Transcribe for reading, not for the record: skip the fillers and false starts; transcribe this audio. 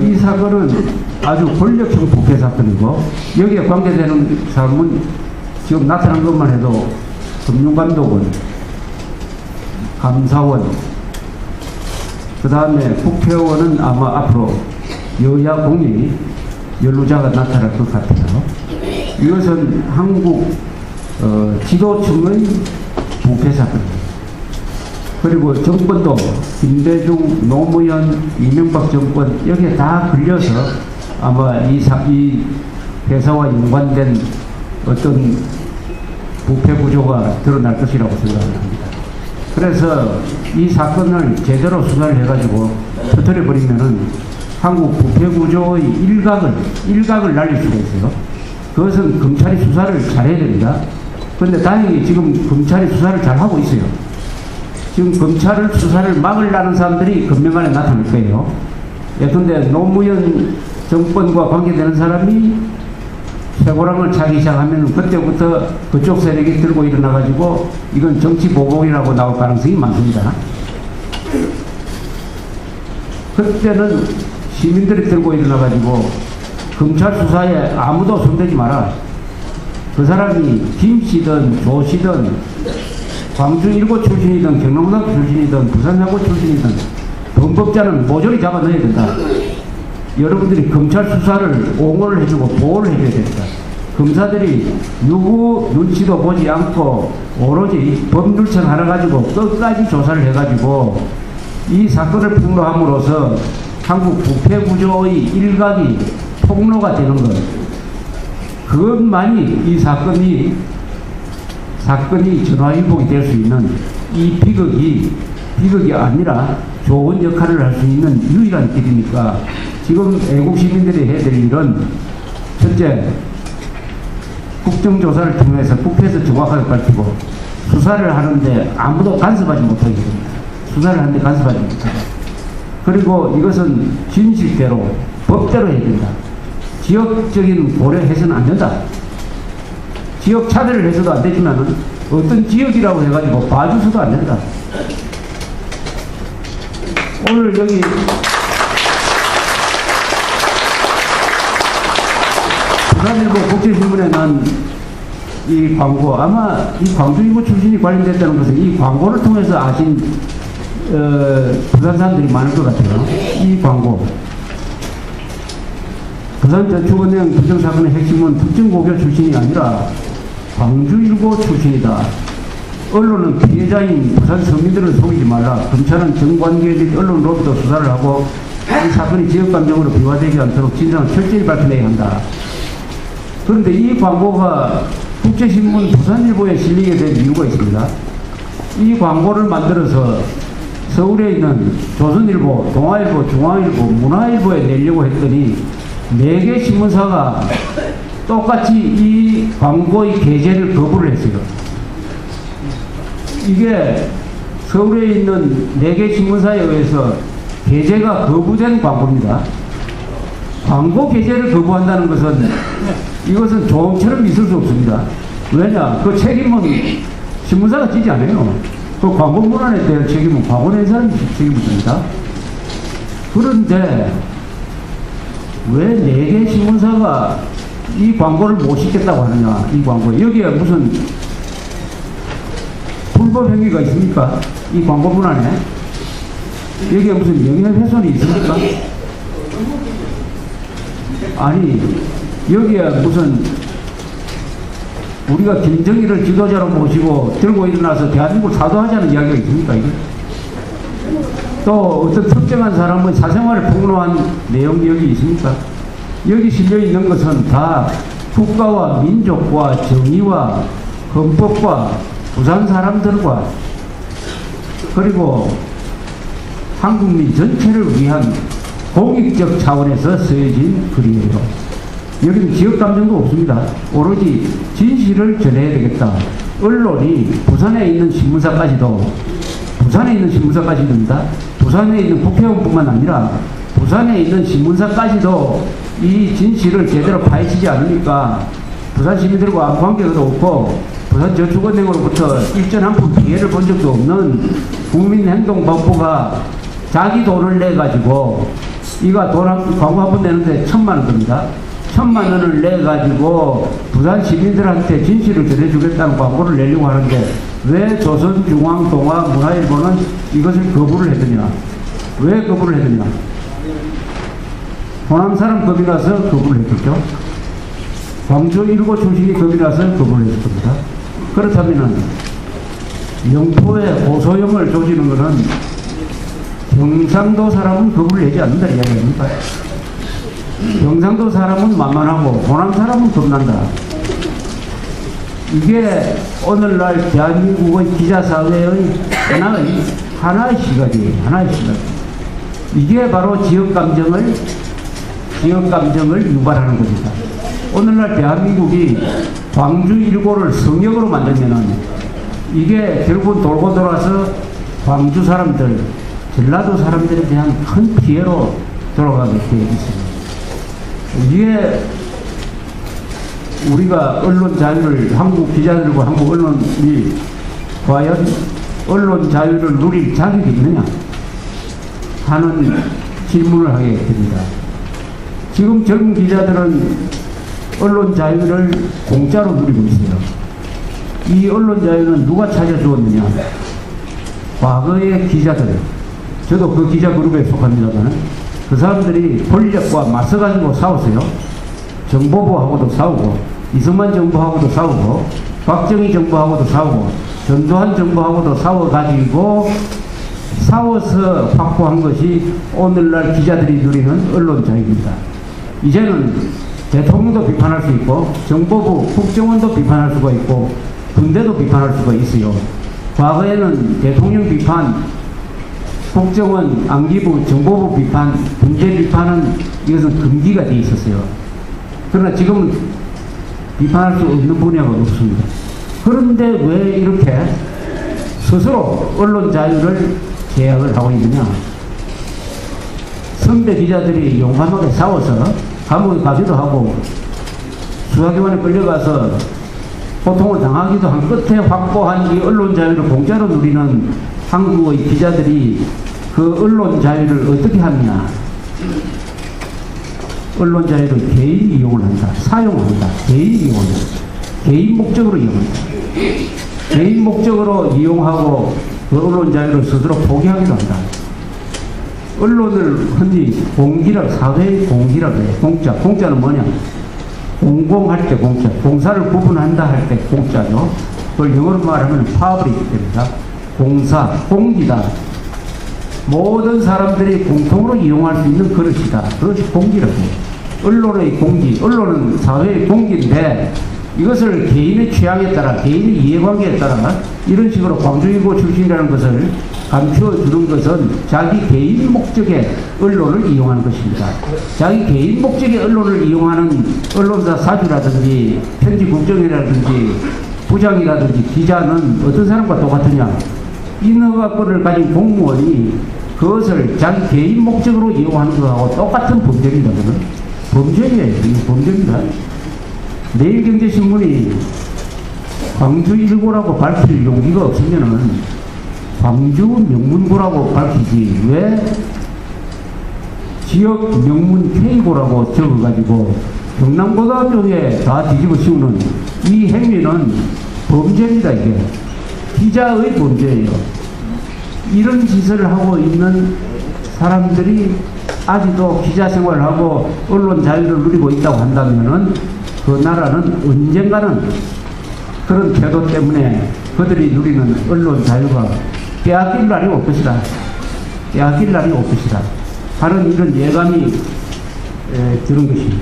이 사건은 아주 권력형 부패 사건이고, 여기에 관계되는 사람은 지금 나타난 것만 해도 금융감독원, 감사원, 그 다음에 국회의원은 아마 앞으로 여야 공이 연루자가 나타날 것 같아요. 이것은 한국 지도층의 부패 사건입니다. 그리고 정권도 김대중, 노무현, 이명박 정권 여기에 다 걸려서 아마 이 회사와 연관된 어떤 부패 구조가 드러날 것이라고 생각을 합니다. 그래서 이 사건을 제대로 수사를 해가지고 터뜨려버리면은 한국 부패 구조의 일각을 날릴 수가 있어요. 그것은 검찰이 수사를 잘해야 됩니다. 그런데 다행히 지금 검찰이 수사를 잘하고 있어요. 지금 검찰을 수사를 막으려는 사람들이 금명간에 나타날 거예요. 예컨대 노무현 정권과 관계되는 사람이 쇠고랑을 차기 시작하면 그때부터 그쪽 세력이 들고 일어나가지고 이건 정치 보복이라고 나올 가능성이 많습니다. 그때는 시민들이 들고 일어나가지고 검찰 수사에 아무도 손대지 마라. 그 사람이 김씨든 조씨든 광주 일고 출신이든 경남고등학교 출신이든 부산여고 출신이든 범법자는 모조리 잡아 넣어야 된다. 여러분들이 검찰 수사를 옹호를 해주고 보호를 해줘야 됩니다. 검사들이 누구 눈치도 보지 않고 오로지 법률청 하나 가지고 끝까지 조사를 해가지고 이 사건을 폭로함으로써 한국 부패 구조의 일각이 폭로가 되는 것, 그것만이 이 사건이 전화위복이 될 수 있는 이 비극이 아니라 좋은 역할을 할 수 있는 유일한 길이니까 지금 애국 시민들이 해야 될 일은 첫째, 국정조사를 통해서 국회에서 정확하게 밝히고 수사를 하는데 아무도 간섭하지 못하게 됩니다. 수사를 하는데 간섭하지 못하게. 그리고 이것은 진실대로 법대로 해야 된다. 지역적인 고려해서는 안 된다. 지역 차별을 해서도 안 되지만 어떤 지역이라고 해가지고 봐줘서도 안 된다. 오늘 여기 부산일보 국제신문에 난 이 광고, 아마 이 광주일보 출신이 관련됐다는 것은 이 광고를 통해서 아신 부산 사람들이 많을 것 같아요. 이 광고. 부산저축은행 부정사건의 핵심은 특정고교 출신이 아니라 광주일보 출신이다. 언론은 피해자인 부산 서민들을 속이지 말라. 검찰은 정관계 및 언론으로부터 수사를 하고 이 사건이 지역감정으로 비화되지 않도록 진상을 철저히 밝혀내야 한다. 그런데 이 광고가 국제신문 부산일보에 실리게 된 이유가 있습니다. 이 광고를 만들어서 서울에 있는 조선일보, 동아일보, 중앙일보, 문화일보에 내려고 했더니 4개 신문사가 똑같이 이 광고의 게재를 거부를 했어요. 이게 서울에 있는 4개 신문사에 의해서 게재가 거부된 광고입니다. 광고 게재를 거부한다는 것은 이것은 조음처럼 있을 수 없습니다. 왜냐? 그 책임은 신문사가 지지 않아요. 그 광고 문안에 대한 책임은 광고 낸 사람이 책임입니다. 그런데 왜 4개 신문사가 이 광고를 못 시켰다고 하느냐, 이 광고에. 여기에 무슨 불법 행위가 있습니까? 이 광고 문안에. 여기에 무슨 명예훼손이 있습니까? 아니, 여기에 무슨 우리가 김정일을 지도자로 모시고 들고 일어나서 대한민국을 사도하자는 이야기가 있습니까? 이게? 또 어떤 특정한 사람의 사생활을 폭로한 내용이 여기 있습니까? 여기 실려 있는 것은 다 국가와 민족과 정의와 헌법과 부산 사람들과 그리고 한국민 전체를 위한 공익적 차원에서 쓰여진 글이에요. 여기는 지역 감정도 없습니다. 오로지 진실을 전해야 되겠다. 언론이 부산에 있는 신문사까지도 부산에 있는 국회의원뿐만 아니라 부산에 있는 신문사까지도 이 진실을 제대로 파헤치지 않으니까 부산 시민들과 아무 관계도 없고 부산저축은행으로부터 일전 한 푼 피해를 본 적도 없는 국민행동본부가 자기 돈을 내가지고, 이거 광고 한 번 내는데 1,000만 원 듭니다. 1,000만 원을 내가지고 부산 시민들한테 진실을 전해주겠다는 광고를 내려고 하는데, 왜 조선중앙동아문화일보는 이것을 거부를 했느냐? 왜 거부를 했느냐? 호남 사람 겁이 나서 거부를 했겠죠. 광주 일고 출신이 겁이 나서 거부를 했을 겁니다. 그렇다면 영포에 호소영을 조지는 것은 경상도 사람은 거부를 하지 않는다 이야기 아닙니까? 경상도 사람은 만만하고 호남 사람은 겁난다. 이게 오늘날 대한민국의 기자사회의 하나의 시각이에요. 하나의 시각. 이게 바로 지역감정을 유발하는 겁니다. 오늘날 대한민국이 광주 일고를 성역으로 만들면은 이게 결국은 돌고 돌아서 광주 사람들, 전라도 사람들에 대한 큰 피해로 돌아가게 되어 있습니다. 이게 우리가 언론 자유를, 한국 기자들과 한국 언론이 과연 언론 자유를 누릴 자격이 있느냐 하는 질문을 하게 됩니다. 지금 젊은 기자들은 언론 자유를 공짜로 누리고 있어요. 이 언론 자유는 누가 찾아주었느냐? 과거의 기자들, 저도 그 기자 그룹에 속합니다만, 그 사람들이 권력과 맞서가지고 싸웠어요. 정보부하고도 싸우고, 이승만 정부하고도 싸우고, 박정희 정부하고도 싸우고, 전두환 정부하고도 싸워가지고, 싸워서 확보한 것이 오늘날 기자들이 누리는 언론 자유입니다. 이제는 대통령도 비판할 수 있고, 정보부, 국정원도 비판할 수가 있고, 군대도 비판할 수가 있어요. 과거에는 대통령 비판, 국정원, 안기부, 정보부 비판, 군대 비판은 이것은 금기가 돼 있었어요. 그러나 지금은 비판할 수 없는 분야가 없습니다. 그런데 왜 이렇게 스스로 언론 자유를 제약을 하고 있느냐? 선배 기자들이 용감하게 싸워서 감옥에 가기도 하고 수사기관에 끌려가서 고통을 당하기도 한 끝에 확보한 이 언론 자유를 공짜로 누리는 한국의 기자들이 그 언론 자유를 어떻게 하느냐? 언론 자유를 개인 이용을 한다. 사용한다. 개인 이용한다. 개인 목적으로 이용한다. 개인 목적으로 이용하고 그 언론 자유를 스스로 포기하기도 한다. 언론을 흔히 공기라고, 사회의 공기라고 해요. 공짜. 공짜는 뭐냐? 공공할 때 공짜. 공사를 구분한다 할 때 공짜죠. 그걸 영어로 말하면 파브릭 됩니다. 공사, 공기다. 모든 사람들이 공통으로 이용할 수 있는 그릇이다. 그것이 공기라고 해요. 언론의 공기, 언론은 사회의 공기인데 이것을 개인의 취향에 따라, 개인의 이해관계에 따라 이런 식으로 광주일보 출신이라는 것을 감추어주는 것은 자기 개인 목적의 언론을 이용하는 것입니다. 자기 개인 목적의 언론을 이용하는 언론사 사주라든지 편집국정이라든지 부장이라든지 기자는 어떤 사람과 똑같으냐? 인허가권을 가진 공무원이 그것을 자기 개인 목적으로 이용하는 것하고 똑같은 범죄입니다. 범죄예요. 범죄입니다. 내일경제신문이 광주일보라고 밝힐 용기가 없으면은 광주 명문고라고 밝히지 왜 지역 명문 K고라고 적어가지고 경남고등학교에 다 뒤집어 씌우는 이 행위는 범죄입니다. 이게 기자의 범죄예요. 이런 짓을 하고 있는 사람들이 아직도 기자 생활을 하고 언론 자유를 누리고 있다고 한다면은 그 나라는 언젠가는 그런 태도 때문에 그들이 누리는 언론 자유가 빼앗길 날이 올 것이다. 빼앗길 날이 올 것이다. 하는 이런 예감이 드는 것입니다.